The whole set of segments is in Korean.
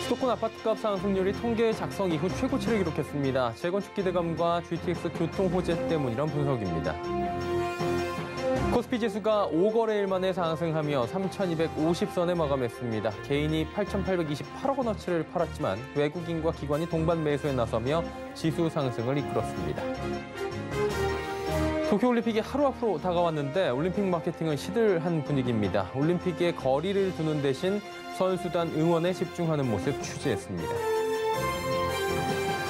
수도권 아파트값 상승률이 통계 작성 이후 최고치를 기록했습니다. 재건축 기대감과 GTX 교통 호재 때문이란 분석입니다. 코스피 지수가 5거래일 만에 상승하며 3,250선에 마감했습니다. 개인이 8,828억 원어치를 팔았지만 외국인과 기관이 동반 매수에 나서며 지수 상승을 이끌었습니다. 도쿄올림픽이 하루 앞으로 다가왔는데 올림픽 마케팅은 시들한 분위기입니다. 올림픽에 거리를 두는 대신 선수단 응원에 집중하는 모습 취재했습니다.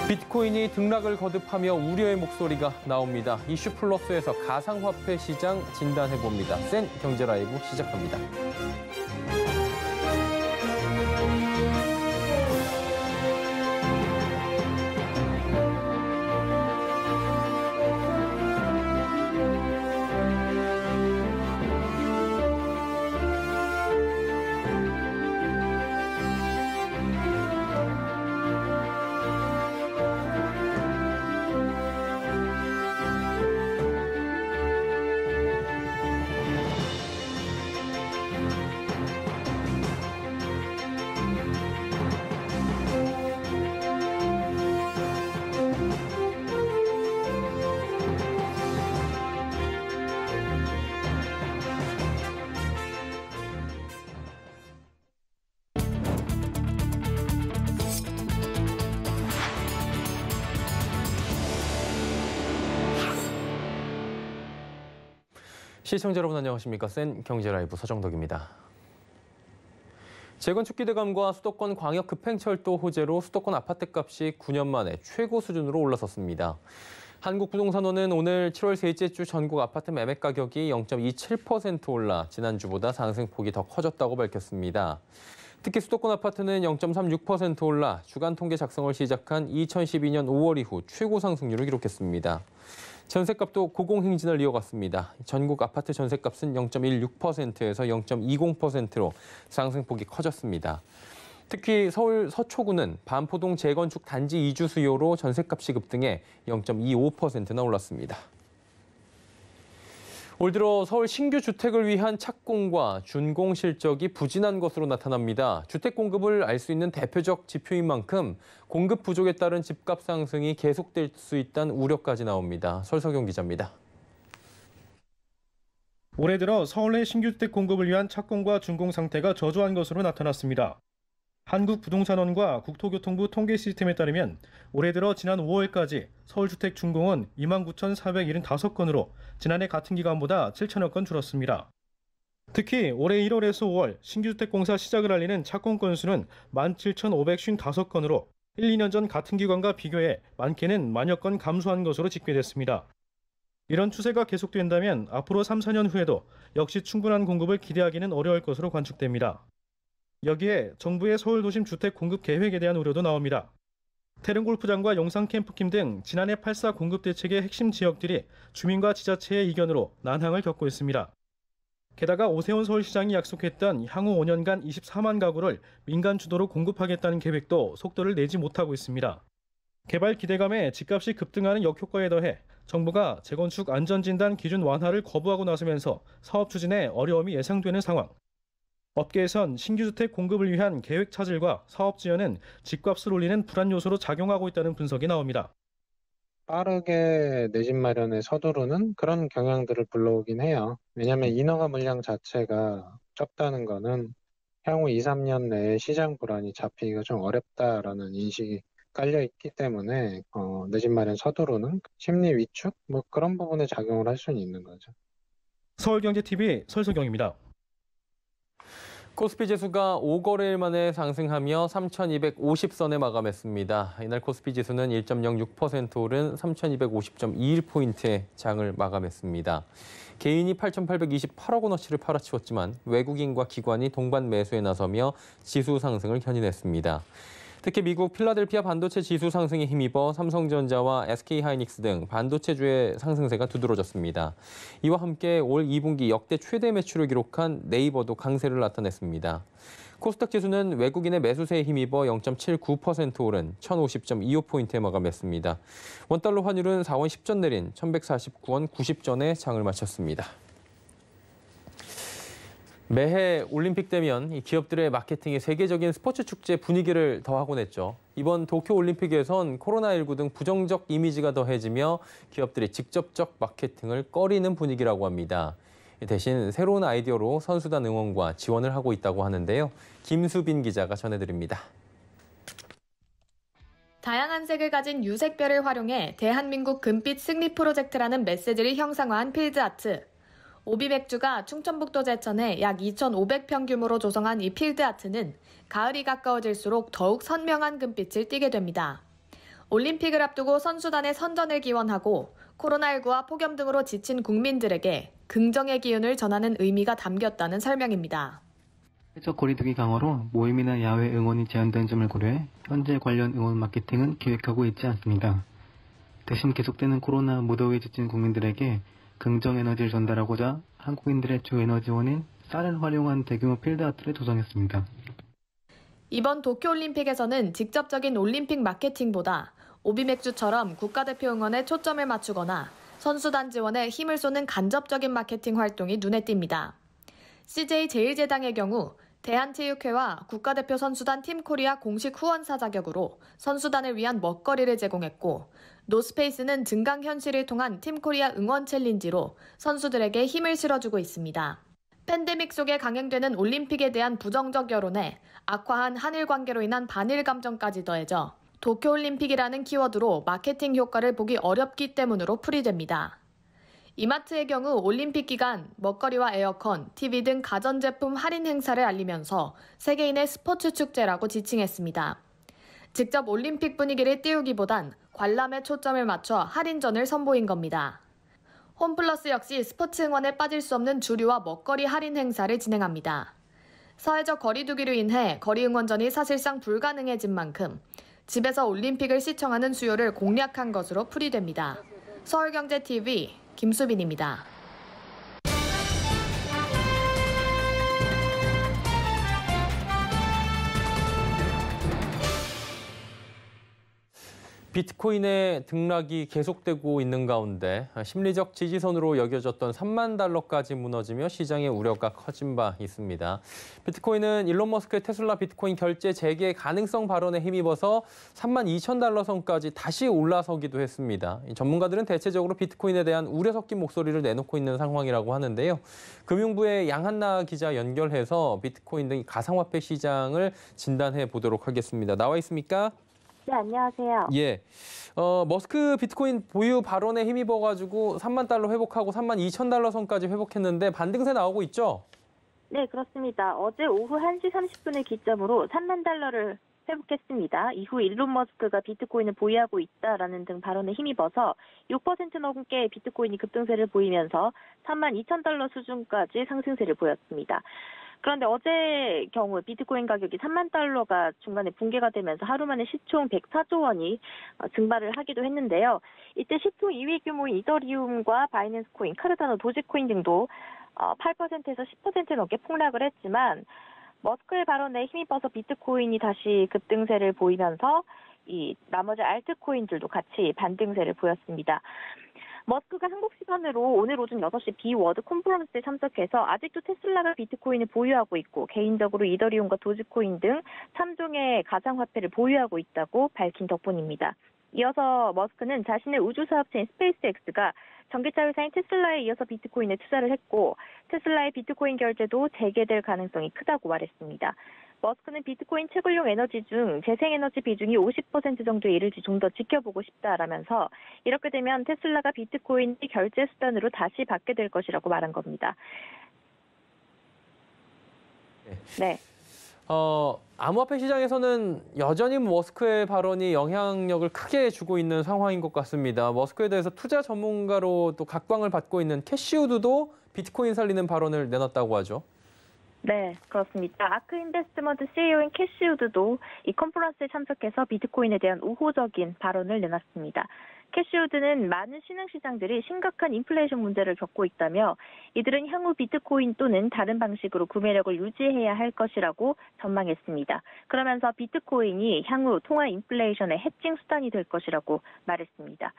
비트코인이 등락을 거듭하며 우려의 목소리가 나옵니다. 이슈 플러스에서 가상화폐 시장 진단해봅니다. 센 경제라이브 시작합니다. 시청자 여러분 안녕하십니까? 센 경제라이브 서정덕입니다. 재건축 기대감과 수도권 광역 급행철도 호재로 수도권 아파트값이 9년 만에 최고 수준으로 올라섰습니다. 한국부동산원은 오늘 7월 셋째 주 전국 아파트 매매 가격이 0.27% 올라 지난주보다 상승폭이 더 커졌다고 밝혔습니다. 특히 수도권 아파트는 0.36% 올라 주간 통계 작성을 시작한 2012년 5월 이후 최고 상승률을 기록했습니다. 전셋값도 고공행진을 이어갔습니다. 전국 아파트 전셋값은 0.16%에서 0.20%로 상승폭이 커졌습니다. 특히 서울 서초구는 반포동 재건축 단지 이주 수요로 전셋값이 급등해 0.25%나 올랐습니다. 올 들어 서울 신규 주택을 위한 착공과 준공 실적이 부진한 것으로 나타납니다. 주택 공급을 알 수 있는 대표적 지표인 만큼 공급 부족에 따른 집값 상승이 계속될 수 있다는 우려까지 나옵니다. 설석용 기자입니다. 올해 들어 서울 내 신규 주택 공급을 위한 착공과 준공 상태가 저조한 것으로 나타났습니다. 한국부동산원과 국토교통부 통계 시스템에 따르면 올해 들어 지난 5월까지 서울주택 준공은 29,475건으로 지난해 같은 기간보다 7천여 건 줄었습니다. 특히 올해 1월에서 5월 신규주택 공사 시작을 알리는 착공 건수는 17,555건으로 1, 2년 전 같은 기간과 비교해 많게는 만여 건 감소한 것으로 집계됐습니다. 이런 추세가 계속된다면 앞으로 3, 4년 후에도 역시 충분한 공급을 기대하기는 어려울 것으로 관측됩니다. 여기에 정부의 서울 도심 주택 공급 계획에 대한 우려도 나옵니다. 태릉 골프장과 용산 캠프킴 등 지난해 8.4 공급 대책의 핵심 지역들이 주민과 지자체의 이견으로 난항을 겪고 있습니다. 게다가 오세훈 서울시장이 약속했던 향후 5년간 24만 가구를 민간 주도로 공급하겠다는 계획도 속도를 내지 못하고 있습니다. 개발 기대감에 집값이 급등하는 역효과에 더해 정부가 재건축 안전진단 기준 완화를 거부하고 나서면서 사업 추진에 어려움이 예상되는 상황. 업계에선 신규주택 공급을 위한 계획 차질과 사업 지연은 집값을 올리는 불안 요소로 작용하고 있다는 분석이 나옵니다. 빠르게 내 집 마련에 서두르는 그런 경향들을 불러오긴 해요. 왜냐하면 인허가 물량 자체가 적다는 거는 향후 2, 3년 내에 시장 불안이 잡히기가 좀 어렵다라는 인식이 깔려 있기 때문에 내 집 마련 서두르는 심리 위축 그런 부분에 작용을 할 수는 있는 거죠. 서울경제TV 설석영입니다. 코스피 지수가 5거래일 만에 상승하며 3,250선에 마감했습니다. 이날 코스피 지수는 1.06% 오른 3,250.21포인트의 장을 마감했습니다. 개인이 8,828억 원어치를 팔아치웠지만 외국인과 기관이 동반 매수에 나서며 지수 상승을 견인했습니다. 특히 미국 필라델피아 반도체 지수 상승에 힘입어 삼성전자와 SK하이닉스 등 반도체주의 상승세가 두드러졌습니다. 이와 함께 올 2분기 역대 최대 매출을 기록한 네이버도 강세를 나타냈습니다. 코스닥 지수는 외국인의 매수세에 힘입어 0.79% 오른 1,050.25포인트에 마감했습니다. 원달러 환율은 4원 10전 내린 1,149원 90전에 장을 마쳤습니다. 매해 올림픽 되면 이 기업들의 마케팅이 세계적인 스포츠 축제 분위기를 더하곤 했죠. 이번 도쿄 올림픽에선 코로나19 등 부정적 이미지가 더해지며 기업들이 직접적 마케팅을 꺼리는 분위기라고 합니다. 대신 새로운 아이디어로 선수단 응원과 지원을 하고 있다고 하는데요. 김수빈 기자가 전해드립니다. 다양한 색을 가진 유색별을 활용해 대한민국 금빛 승리 프로젝트라는 메시지를 형상화한 필드아트. 오비백주가 충청북도 제천에 약 2,500평 규모로 조성한 이 필드아트는 가을이 가까워질수록 더욱 선명한 금빛을 띠게 됩니다. 올림픽을 앞두고 선수단의 선전을 기원하고 코로나19와 폭염 등으로 지친 국민들에게 긍정의 기운을 전하는 의미가 담겼다는 설명입니다. 사회적 거리두기 강화로 모임이나 야외 응원이 제한된 점을 고려해 현재 관련 응원 마케팅은 계획하고 있지 않습니다. 대신 계속되는 코로나 무더위에 지친 국민들에게 긍정 에너지를 전달하고자 한국인들의 주 에너지원인 쌀을 활용한 대규모 필드아트를 조성했습니다. 이번 도쿄올림픽에서는 직접적인 올림픽 마케팅보다 오비맥주처럼 국가대표 응원에 초점을 맞추거나 선수단 지원에 힘을 쏘는 간접적인 마케팅 활동이 눈에 띕니다. CJ제일제당의 경우 대한체육회와 국가대표 선수단 팀코리아 공식 후원사 자격으로 선수단을 위한 먹거리를 제공했고, 노스페이스는 증강 현실을 통한 팀코리아 응원 챌린지로 선수들에게 힘을 실어주고 있습니다. 팬데믹 속에 강행되는 올림픽에 대한 부정적 여론에 악화한 한일 관계로 인한 반일 감정까지 더해져 도쿄올림픽이라는 키워드로 마케팅 효과를 보기 어렵기 때문으로 풀이됩니다. 이마트의 경우 올림픽 기간 먹거리와 에어컨, TV 등 가전제품 할인 행사를 알리면서 세계인의 스포츠 축제라고 지칭했습니다. 직접 올림픽 분위기를 띄우기보단 관람에 초점을 맞춰 할인전을 선보인 겁니다. 홈플러스 역시 스포츠 응원에 빠질 수 없는 주류와 먹거리 할인 행사를 진행합니다. 사회적 거리두기로 인해 거리 응원전이 사실상 불가능해진 만큼 집에서 올림픽을 시청하는 수요를 공략한 것으로 풀이됩니다. 서울경제TV 김수빈입니다. 비트코인의 등락이 계속되고 있는 가운데 심리적 지지선으로 여겨졌던 3만 달러까지 무너지며 시장의 우려가 커진 바 있습니다. 비트코인은 일론 머스크의 테슬라 비트코인 결제 재개 가능성 발언에 힘입어서 3만 2천 달러 선까지 다시 올라서기도 했습니다. 전문가들은 대체적으로 비트코인에 대한 우려 섞인 목소리를 내놓고 있는 상황이라고 하는데요. 금융부의 양한나 기자 연결해서 비트코인 등 가상화폐 시장을 진단해 보도록 하겠습니다. 나와 있습니까? 네, 안녕하세요. 예. 머스크 비트코인 보유 발언에 힘입어가지고 3만 달러 회복하고 3만 2천 달러 선까지 회복했는데 반등세 나오고 있죠? 네, 그렇습니다. 어제 오후 1시 30분을 기점으로 3만 달러를 회복했습니다. 이후 일론 머스크가 비트코인을 보유하고 있다라는 등 발언에 힘입어서 6% 넘게 비트코인이 급등세를 보이면서 3만 2천 달러 수준까지 상승세를 보였습니다. 그런데 어제 경우 비트코인 가격이 3만 달러가 중간에 붕괴가 되면서 하루 만에 시총 104조 원이 증발을 하기도 했는데요. 이때 시총 2위 규모인 이더리움과 바이낸스 코인, 카르다노, 도지코인 등도 8%에서 10% 넘게 폭락을 했지만 머스크의 발언에 힘입어서 비트코인이 다시 급등세를 보이면서 이 나머지 알트코인들도 같이 반등세를 보였습니다. 머스크가 한국 시간으로 오늘 오전 6시 비워드 컨퍼런스에 참석해서 아직도 테슬라가 비트코인을 보유하고 있고 개인적으로 이더리움과 도지코인 등 3종의 가상화폐를 보유하고 있다고 밝힌 덕분입니다. 이어서 머스크는 자신의 우주사업체인 스페이스X가 전기차 회사인 테슬라에 이어서 비트코인에 투자를 했고 테슬라의 비트코인 결제도 재개될 가능성이 크다고 말했습니다. 머스크는 비트코인 채굴용 에너지 중 재생에너지 비중이 50% 정도에 이를지 좀 더 지켜보고 싶다라면서 이렇게 되면 테슬라가 비트코인을 결제 수단으로 다시 받게 될 것이라고 말한 겁니다. 네. 암호화폐 시장에서는 여전히 머스크의 발언이 영향력을 크게 주고 있는 상황인 것 같습니다. 머스크에 대해서 투자 전문가로 또 각광을 받고 있는 캐시우드도 비트코인 살리는 발언을 내놨다고 하죠. 네, 그렇습니다. 아크 인베스트먼트 CEO인 캐시우드도 이 컨퍼런스에 참석해서 비트코인에 대한 우호적인 발언을 내놨습니다. 캐시우드는 많은 신흥시장들이 심각한 인플레이션 문제를 겪고 있다며 이들은 향후 비트코인 또는 다른 방식으로 구매력을 유지해야 할 것이라고 전망했습니다. 그러면서 비트코인이 향후 통화 인플레이션의 해칭 수단이 될 것이라고 말했습니다.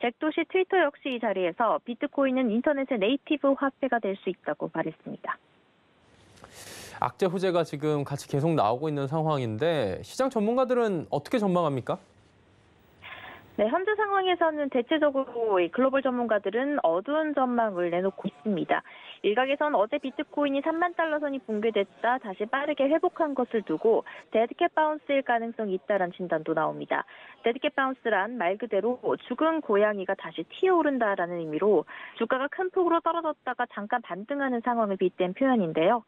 잭도시 트위터 역시 이 자리에서 비트코인은 인터넷의 네이티브 화폐가 될 수 있다고 말했습니다. 악재 호재가 지금 같이 계속 나오고 있는 상황인데 시장 전문가들은 어떻게 전망합니까? 네, 현재 상황에서는 대체적으로 이 글로벌 전문가들은 어두운 전망을 내놓고 있습니다. 일각에선 어제 비트코인이 3만 달러 선이 붕괴됐다 다시 빠르게 회복한 것을 두고 데드캣 바운스일 가능성이 있다는 진단도 나옵니다. 데드캣 바운스란 말 그대로 죽은 고양이가 다시 튀어오른다라는 의미로 주가가 큰 폭으로 떨어졌다가 잠깐 반등하는 상황을 빗댄 표현인데요.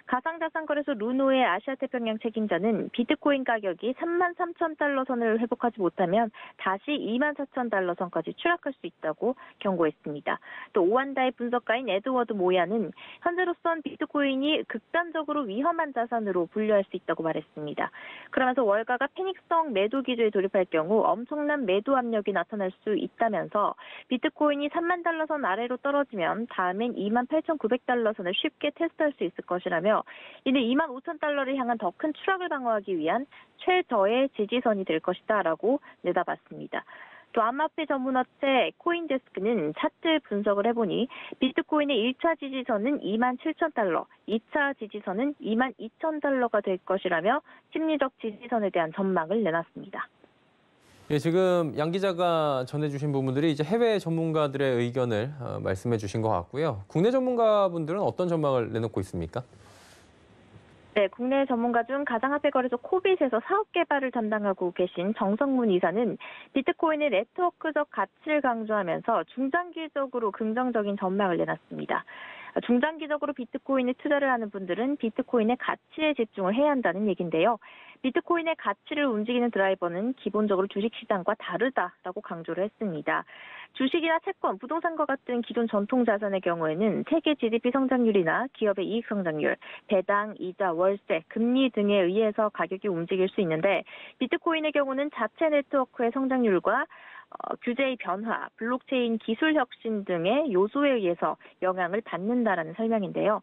가상자산거래소 루노의 아시아태평양 책임자는 비트코인 가격이 3만 3천 달러 선을 회복하지 못하면 다시 2만 4천 달러 선까지 추락할 수 있다고 경고했습니다. 또 오한다의 분석가인 에드워드 모야는 현재로선 비트코인이 극단적으로 위험한 자산으로 분류할 수 있다고 말했습니다. 그러면서 월가가 패닉성 매도 기조에 돌입할 경우 엄청난 매도 압력이 나타날 수 있다면서 비트코인이 3만 달러 선 아래로 떨어지면 다음엔 2만 8,900달러 선을 쉽게 테스트할 수 있을 것이라며 이는 2만 5천 달러를 향한 더 큰 추락을 방어하기 위한 최저의 지지선이 될 것이다라고 내다봤습니다. 또 암호화폐 전문업체 코인데스크는 차트 분석을 해보니 비트코인의 1차 지지선은 2만 7천 달러, 2차 지지선은 2만 2천 달러가 될 것이라며 심리적 지지선에 대한 전망을 내놨습니다. 예, 지금 양 기자가 전해주신 부분들이 이제 해외 전문가들의 의견을 말씀해 주신 것 같고요. 국내 전문가분들은 어떤 전망을 내놓고 있습니까? 네, 국내 전문가 중 가상화폐 거래소 코빗에서 사업 개발을 담당하고 계신 정성문 이사는 비트코인의 네트워크적 가치를 강조하면서 중장기적으로 긍정적인 전망을 내놨습니다. 중장기적으로 비트코인에 투자를 하는 분들은 비트코인의 가치에 집중을 해야 한다는 얘기인데요. 비트코인의 가치를 움직이는 드라이버는 기본적으로 주식시장과 다르다라고 강조를 했습니다. 주식이나 채권, 부동산과 같은 기존 전통 자산의 경우에는 세계 GDP 성장률이나 기업의 이익 성장률, 배당, 이자, 월세, 금리 등에 의해서 가격이 움직일 수 있는데 비트코인의 경우는 자체 네트워크의 성장률과 규제의 변화, 블록체인 기술 혁신 등의 요소에 의해서 영향을 받는다라는 설명인데요.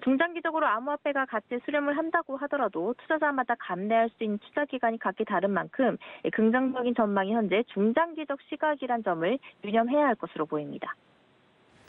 중장기적으로 암호화폐가 가치 수렴을 한다고 하더라도 투자자마다 감내할 수 있는 투자 기간이 각기 다른 만큼 긍정적인 전망이 현재 중장기적 시각이란 점을 유념해야 할 것으로 보입니다.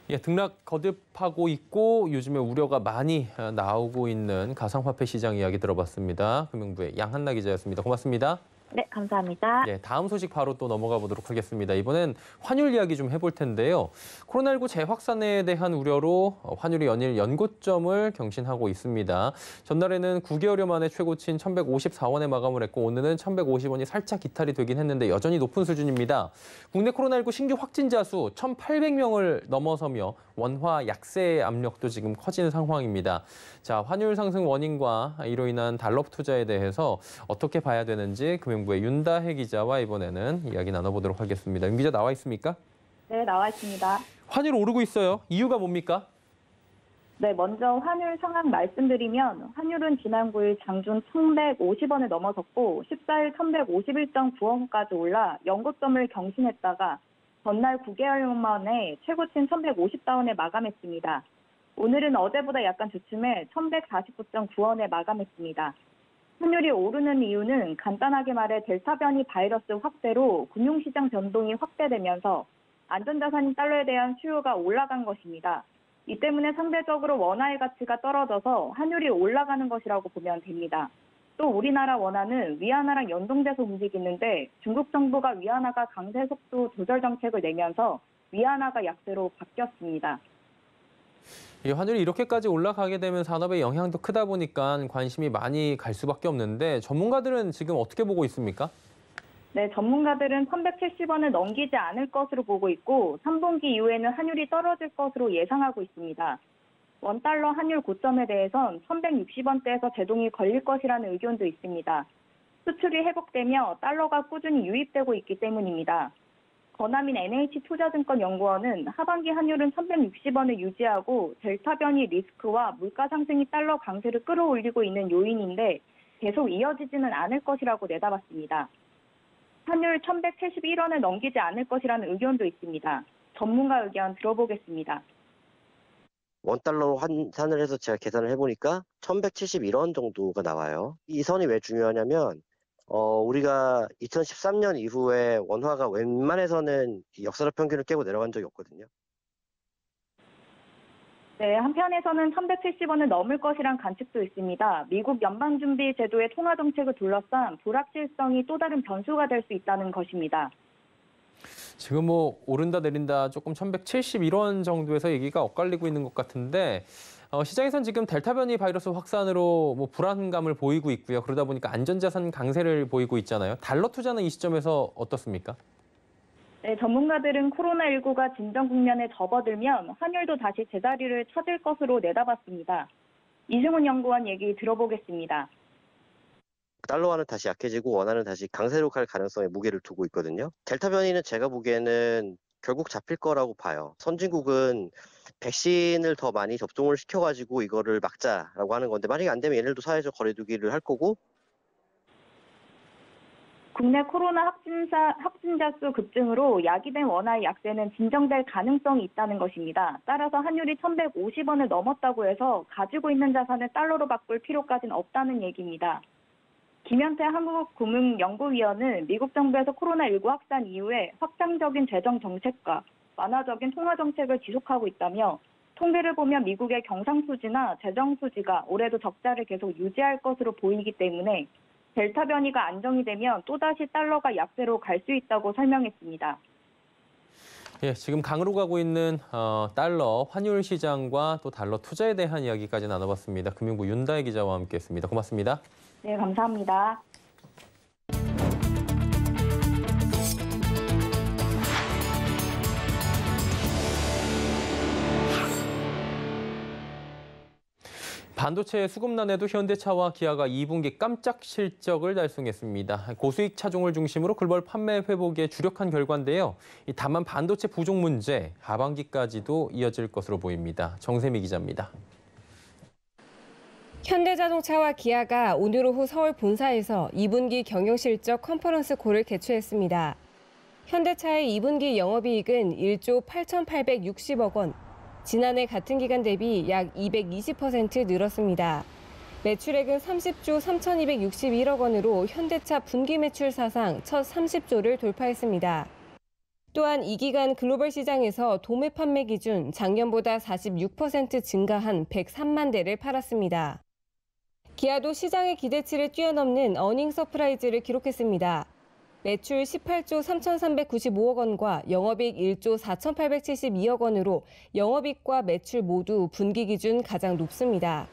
예, 등락 거듭하고 있고 요즘에 우려가 많이 나오고 있는 가상화폐 시장 이야기 들어봤습니다. 금융부의 양한나 기자였습니다. 고맙습니다. 네, 감사합니다. 네, 다음 소식 바로 또 넘어가 보도록 하겠습니다. 이번엔 환율 이야기 좀 해볼 텐데요. 코로나19 재확산에 대한 우려로 환율이 연일 연고점을 경신하고 있습니다. 전날에는 9개월여 만에 최고치인 1,154원에 마감을 했고 오늘은 1,150원이 살짝 이탈이 되긴 했는데 여전히 높은 수준입니다. 국내 코로나19 신규 확진자 수 1,800명을 넘어서며 원화 약세 압력도 지금 커지는 상황입니다. 자, 환율 상승 원인과 이로 인한 달러 투자에 대해서 어떻게 봐야 되는지 금융부의 윤다혜 기자와 이번에는 이야기 나눠보도록 하겠습니다. 윤 기자 나와 있습니까? 네, 나와 있습니다. 환율 오르고 있어요. 이유가 뭡니까? 네, 먼저 환율 상황 말씀드리면 환율은 지난 9일 장중 1,150원을 넘어섰고 14일 1,151.9원까지 올라 연고점을 경신했다가 전날 9개월 만에 최고치인 1,154원에 마감했습니다. 오늘은 어제보다 약간 주춤해 1,149.9원에 마감했습니다. 환율이 오르는 이유는 간단하게 말해 델타 변이 바이러스 확대로 금융시장 변동이 확대되면서 안전자산인 달러에 대한 수요가 올라간 것입니다. 이 때문에 상대적으로 원화의 가치가 떨어져서 환율이 올라가는 것이라고 보면 됩니다. 또 우리나라 원화는 위안화랑 연동돼서 움직이는데 중국 정부가 위안화가 강세 속도 조절 정책을 내면서 위안화가 약세로 바뀌었습니다. 환율이 이렇게까지 올라가게 되면 산업에 영향도 크다 보니까 관심이 많이 갈 수밖에 없는데 전문가들은 지금 어떻게 보고 있습니까? 네, 전문가들은 1,170원을 넘기지 않을 것으로 보고 있고 3분기 이후에는 환율이 떨어질 것으로 예상하고 있습니다. 원달러 환율 고점에 대해선 1,160원대에서 제동이 걸릴 것이라는 의견도 있습니다. 수출이 회복되며 달러가 꾸준히 유입되고 있기 때문입니다. 권하민 NH투자증권연구원은 하반기 환율은 1,160원을 유지하고 델타 변이 리스크와 물가 상승이 달러 강세를 끌어올리고 있는 요인인데 계속 이어지지는 않을 것이라고 내다봤습니다. 환율 1,171원을 넘기지 않을 것이라는 의견도 있습니다. 전문가 의견 들어보겠습니다. 원달러로 환산을 해서 제가 계산을 해보니까 1,171원 정도가 나와요. 이 선이 왜 중요하냐면 우리가 2013년 이후에 원화가 웬만해서는 역사적 평균을 깨고 내려간 적이 없거든요. 네, 한편에서는 1,170원을 넘을 것이란 관측도 있습니다. 미국 연방준비제도의 통화정책을 둘러싼 불확실성이 또 다른 변수가 될 수 있다는 것입니다. 지금 뭐 오른다 내린다 조금 1,171원 정도에서 얘기가 엇갈리고 있는 것 같은데 시장에선 지금 델타 변이 바이러스 확산으로 뭐 불안감을 보이고 있고요. 그러다 보니까 안전자산 강세를 보이고 있잖아요. 달러 투자는 이 시점에서 어떻습니까? 네, 전문가들은 코로나19가 진정 국면에 접어들면 환율도 다시 제자리를 찾을 것으로 내다봤습니다. 이승훈 연구원 얘기 들어보겠습니다. 달러화는 다시 약해지고 원화는 다시 강세로 갈 가능성에 무게를 두고 있거든요. 델타 변이는 제가 보기에는 결국 잡힐 거라고 봐요. 선진국은 백신을 더 많이 접종을 시켜가지고 이거를 막자라고 하는 건데 만약에 안 되면 얘네들도 사회적 거리두기를 할 거고. 국내 코로나 확진자 수 급증으로 야기된 원화의 약세는 진정될 가능성이 있다는 것입니다. 따라서 환율이 1,150원을 넘었다고 해서 가지고 있는 자산을 달러로 바꿀 필요까지는 없다는 얘기입니다. 김현태 한국금융연구위원은 미국 정부에서 코로나19 확산 이후에 확장적인 재정 정책과 완화적인 통화 정책을 지속하고 있다며 통계를 보면 미국의 경상수지나 재정수지가 올해도 적자를 계속 유지할 것으로 보이기 때문에 델타 변이가 안정이 되면 또다시 달러가 약세로 갈 수 있다고 설명했습니다. 예, 지금 강으로 가고 있는 달러 환율 시장과 또 달러 투자에 대한 이야기까지 나눠봤습니다. 금융부 윤다혜 기자와 함께했습니다. 고맙습니다. 네, 감사합니다. 반도체 수급난에도 현대차와 기아가 2분기 깜짝 실적을 달성했습니다. 고수익 차종을 중심으로 글로벌 판매 회복에 주력한 결과인데요. 다만 반도체 부족 문제 하반기까지도 이어질 것으로 보입니다. 정세미 기자입니다. 현대자동차와 기아가 오늘 오후 서울 본사에서 2분기 경영실적 컨퍼런스 콜을 개최했습니다. 현대차의 2분기 영업이익은 1조 8,860억 원, 지난해 같은 기간 대비 약 220% 늘었습니다. 매출액은 30조 3,261억 원으로 현대차 분기 매출 사상 첫 30조를 돌파했습니다. 또한 이 기간 글로벌 시장에서 도매 판매 기준 작년보다 46% 증가한 103만 대를 팔았습니다. 기아도 시장의 기대치를 뛰어넘는 어닝 서프라이즈를 기록했습니다. 매출 18조 3,395억 원과 영업이익 1조 4,872억 원으로 영업이익과 매출 모두 분기 기준 가장 높습니다.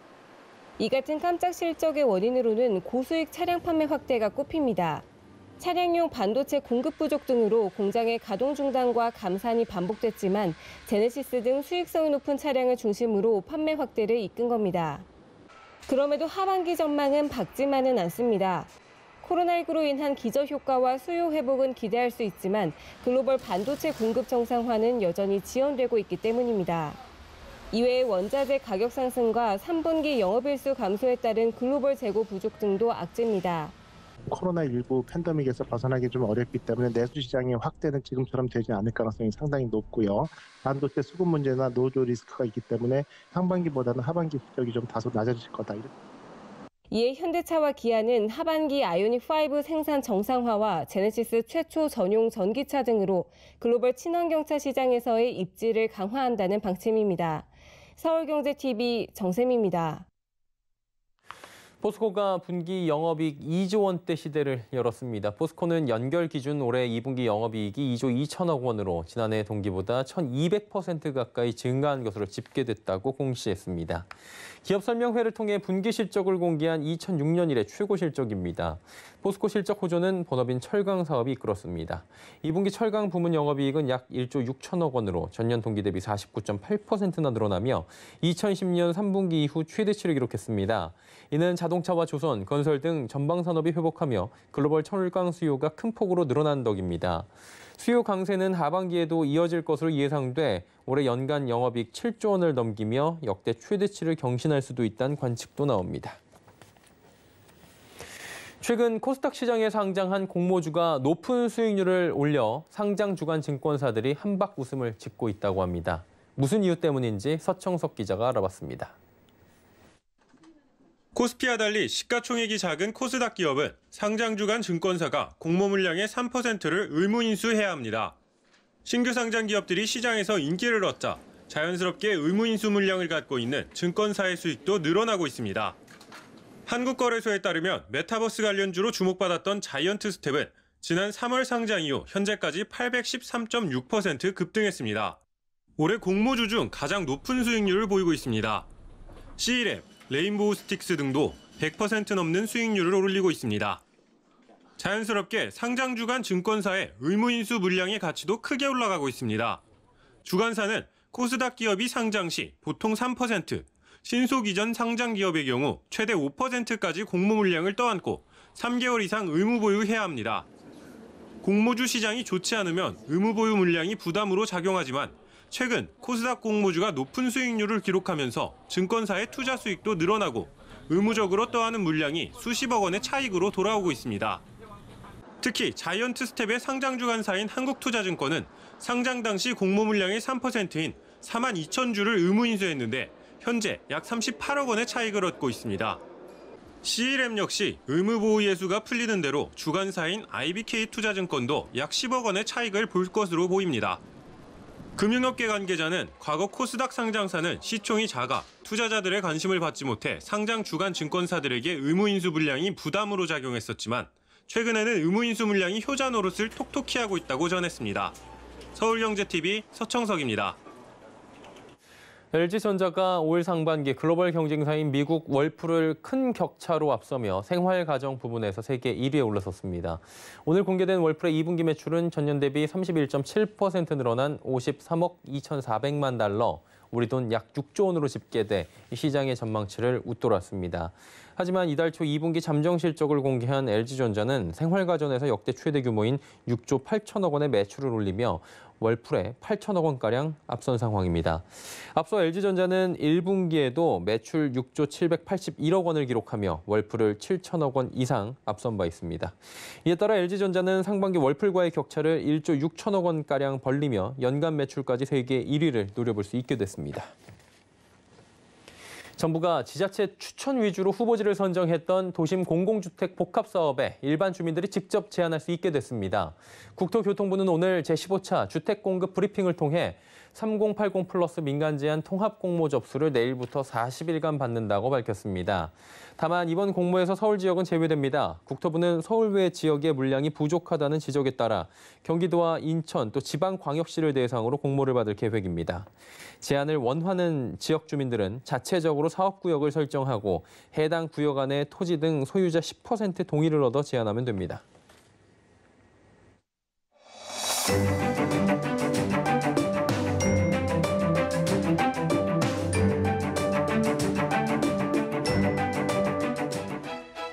이 같은 깜짝 실적의 원인으로는 고수익 차량 판매 확대가 꼽힙니다. 차량용 반도체 공급 부족 등으로 공장의 가동 중단과 감산이 반복됐지만 제네시스 등 수익성이 높은 차량을 중심으로 판매 확대를 이끈 겁니다. 그럼에도 하반기 전망은 밝지만은 않습니다. 코로나19로 인한 기저 효과와 수요 회복은 기대할 수 있지만 글로벌 반도체 공급 정상화는 여전히 지연되고 있기 때문입니다. 이외에 원자재 가격 상승과 3분기 영업일수 감소에 따른 글로벌 재고 부족 등도 악재입니다. 코로나19 팬데믹에서 벗어나기 좀 어렵기 때문에 내수 시장의 확대는 지금처럼 되지 않을 가능성이 상당히 높고요. 반도체 수급 문제나 노조 리스크가 있기 때문에 상반기보다는 하반기 실적이 좀 다소 낮아질 거다. 이에 현대차와 기아는 하반기 아이오닉5 생산 정상화와 제네시스 최초 전용 전기차 등으로 글로벌 친환경차 시장에서의 입지를 강화한다는 방침입니다. 서울경제TV 정세미입니다. 포스코가 분기 영업이익 2조 원대 시대를 열었습니다. 포스코는 연결 기준 올해 2분기 영업이익이 2조 2천억 원으로 지난해 동기보다 1,200% 가까이 증가한 것으로 집계됐다고 공시했습니다. 기업 설명회를 통해 분기 실적을 공개한 2006년 이래 최고 실적입니다. 포스코 실적 호조는 본업인 철강 사업이 이끌었습니다. 2분기 철강 부문 영업이익은 약 1조 6천억 원으로 전년 동기 대비 49.8%나 늘어나며 2010년 3분기 이후 최대치를 기록했습니다. 이는 자동차와 조선, 건설 등 전방 산업이 회복하며 글로벌 철강 수요가 큰 폭으로 늘어난 덕입니다. 수요 강세는 하반기에도 이어질 것으로 예상돼 올해 연간 영업이익 7조 원을 넘기며 역대 최대치를 경신할 수도 있다는 관측도 나옵니다. 최근 코스닥 시장에 상장한 공모주가 높은 수익률을 올려 상장 주간 증권사들이 한박 웃음을 짓고 있다고 합니다. 무슨 이유 때문인지 서청석 기자가 알아봤습니다. 코스피와 달리 시가총액이 작은 코스닥 기업은 상장 주간 증권사가 공모 물량의 3%를 의무 인수해야 합니다. 신규 상장 기업들이 시장에서 인기를 얻자 자연스럽게 의무인수 물량을 갖고 있는 증권사의 수익도 늘어나고 있습니다. 한국거래소에 따르면 메타버스 관련주로 주목받았던 자이언트 스텝은 지난 3월 상장 이후 현재까지 813.6% 급등했습니다. 올해 공모주 중 가장 높은 수익률을 보이고 있습니다. C랩, 레인보우 스틱스 등도 100% 넘는 수익률을 올리고 있습니다. 자연스럽게 상장 주간 증권사의 의무인수 물량의 가치도 크게 올라가고 있습니다. 주간사는 코스닥 기업이 상장 시 보통 3%, 신속 이전 상장 기업의 경우 최대 5%까지 공모 물량을 떠안고 3개월 이상 의무 보유해야 합니다. 공모주 시장이 좋지 않으면 의무 보유 물량이 부담으로 작용하지만 최근 코스닥 공모주가 높은 수익률을 기록하면서 증권사의 투자 수익도 늘어나고 의무적으로 떠안은 물량이 수십억 원의 차익으로 돌아오고 있습니다. 특히 자이언트 스텝의 상장 주간사인 한국투자증권은 상장 당시 공모 물량의 3%인 42,000주를 의무 인수했는데 현재 약 38억 원의 차익을 얻고 있습니다. C랩 역시 의무 보유 예수가 풀리는 대로 주간사인 IBK 투자증권도 약 10억 원의 차익을 볼 것으로 보입니다. 금융업계 관계자는 과거 코스닥 상장사는 시총이 작아 투자자들의 관심을 받지 못해 상장 주간 증권사들에게 의무 인수 물량이 부담으로 작용했었지만 최근에는 의무 인수 물량이 효자 노릇을 톡톡히 하고 있다고 전했습니다. 서울경제TV 서청석입니다. LG전자가 5일 상반기 글로벌 경쟁사인 미국 월풀을 큰 격차로 앞서며 생활가정 부분에서 세계 1위에 올라섰습니다. 오늘 공개된 월풀의 2분기 매출은 전년 대비 31.7% 늘어난 53억 2,400만 달러, 우리 돈 약 6조 원으로 집계돼 시장의 전망치를 웃돌았습니다. 하지만 이달 초 2분기 잠정 실적을 공개한 LG전자는 생활가전에서 역대 최대 규모인 6조 8천억 원의 매출을 올리며 월풀에 8천억 원가량 앞선 상황입니다. 앞서 LG전자는 1분기에도 매출 6조 781억 원을 기록하며 월풀을 7천억 원 이상 앞선 바 있습니다. 이에 따라 LG전자는 상반기 월풀과의 격차를 1조 6천억 원가량 벌리며 연간 매출까지 세계 1위를 노려볼 수 있게 됐습니다. 정부가 지자체 추천 위주로 후보지를 선정했던 도심 공공주택 복합사업에 일반 주민들이 직접 제안할 수 있게 됐습니다. 국토교통부는 오늘 제15차 주택공급 브리핑을 통해 3080 플러스 민간 제안 통합 공모 접수를 내일부터 40일간 받는다고 밝혔습니다. 다만 이번 공모에서 서울 지역은 제외됩니다. 국토부는 서울 외 지역의 물량이 부족하다는 지적에 따라 경기도와 인천 또 지방광역시를 대상으로 공모를 받을 계획입니다. 제안을 원하는 지역 주민들은 자체적으로 사업구역을 설정하고 해당 구역 안에 토지 등 소유자 10% 동의를 얻어 제안하면 됩니다.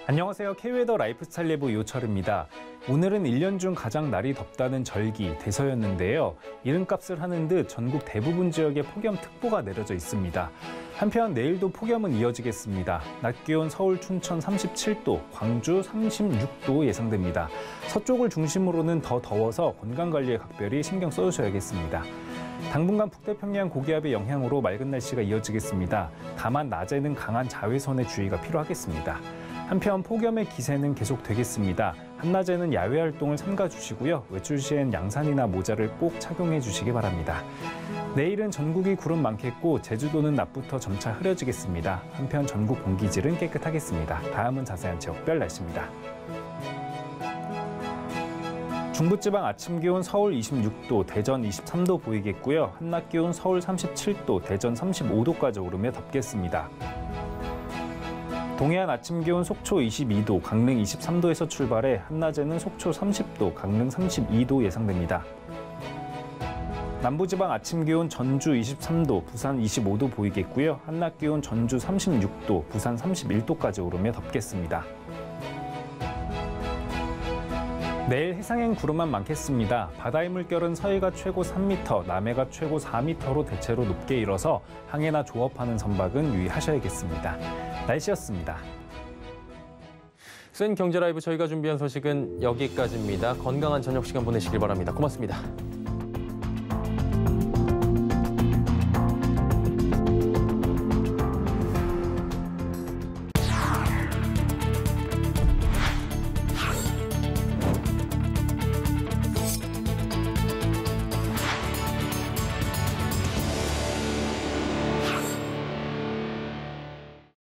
안녕하세요. K웨더 라이프스타일 리뷰 요철입니다. 오늘은 1년 중 가장 날이 덥다는 절기, 대서였는데요. 이름값을 하는 듯 전국 대부분 지역에 폭염특보가 내려져 있습니다. 한편 내일도 폭염은 이어지겠습니다. 낮 기온 서울, 춘천 37도, 광주 36도 예상됩니다. 서쪽을 중심으로는 더 더워서 건강관리에 각별히 신경 써주셔야겠습니다. 당분간 북태평양 고기압의 영향으로 맑은 날씨가 이어지겠습니다. 다만 낮에는 강한 자외선에 주의가 필요하겠습니다. 한편 폭염의 기세는 계속되겠습니다. 한낮에는 야외 활동을 삼가주시고요. 외출 시엔 양산이나 모자를 꼭 착용해 주시기 바랍니다. 내일은 전국이 구름 많겠고 제주도는 낮부터 점차 흐려지겠습니다. 한편 전국 공기질은 깨끗하겠습니다. 다음은 자세한 지역별 날씨입니다. 중부지방 아침 기온 서울 26도, 대전 23도 보이겠고요. 한낮 기온 서울 37도, 대전 35도까지 오르며 덥겠습니다. 동해안 아침 기온 속초 22도, 강릉 23도에서 출발해 한낮에는 속초 30도, 강릉 32도 예상됩니다. 남부지방 아침 기온 전주 23도, 부산 25도 보이겠고요. 한낮 기온 전주 36도, 부산 31도까지 오르며 덥겠습니다. 내일 해상엔 구름만 많겠습니다. 바다의 물결은 서해가 최고 3m, 남해가 최고 4m로 대체로 높게 일어서 항해나 조업하는 선박은 유의하셔야겠습니다. 날씨였습니다. 센 경제 라이브 저희가 준비한 소식은 여기까지입니다. 건강한 저녁 시간 보내시길 바랍니다. 고맙습니다.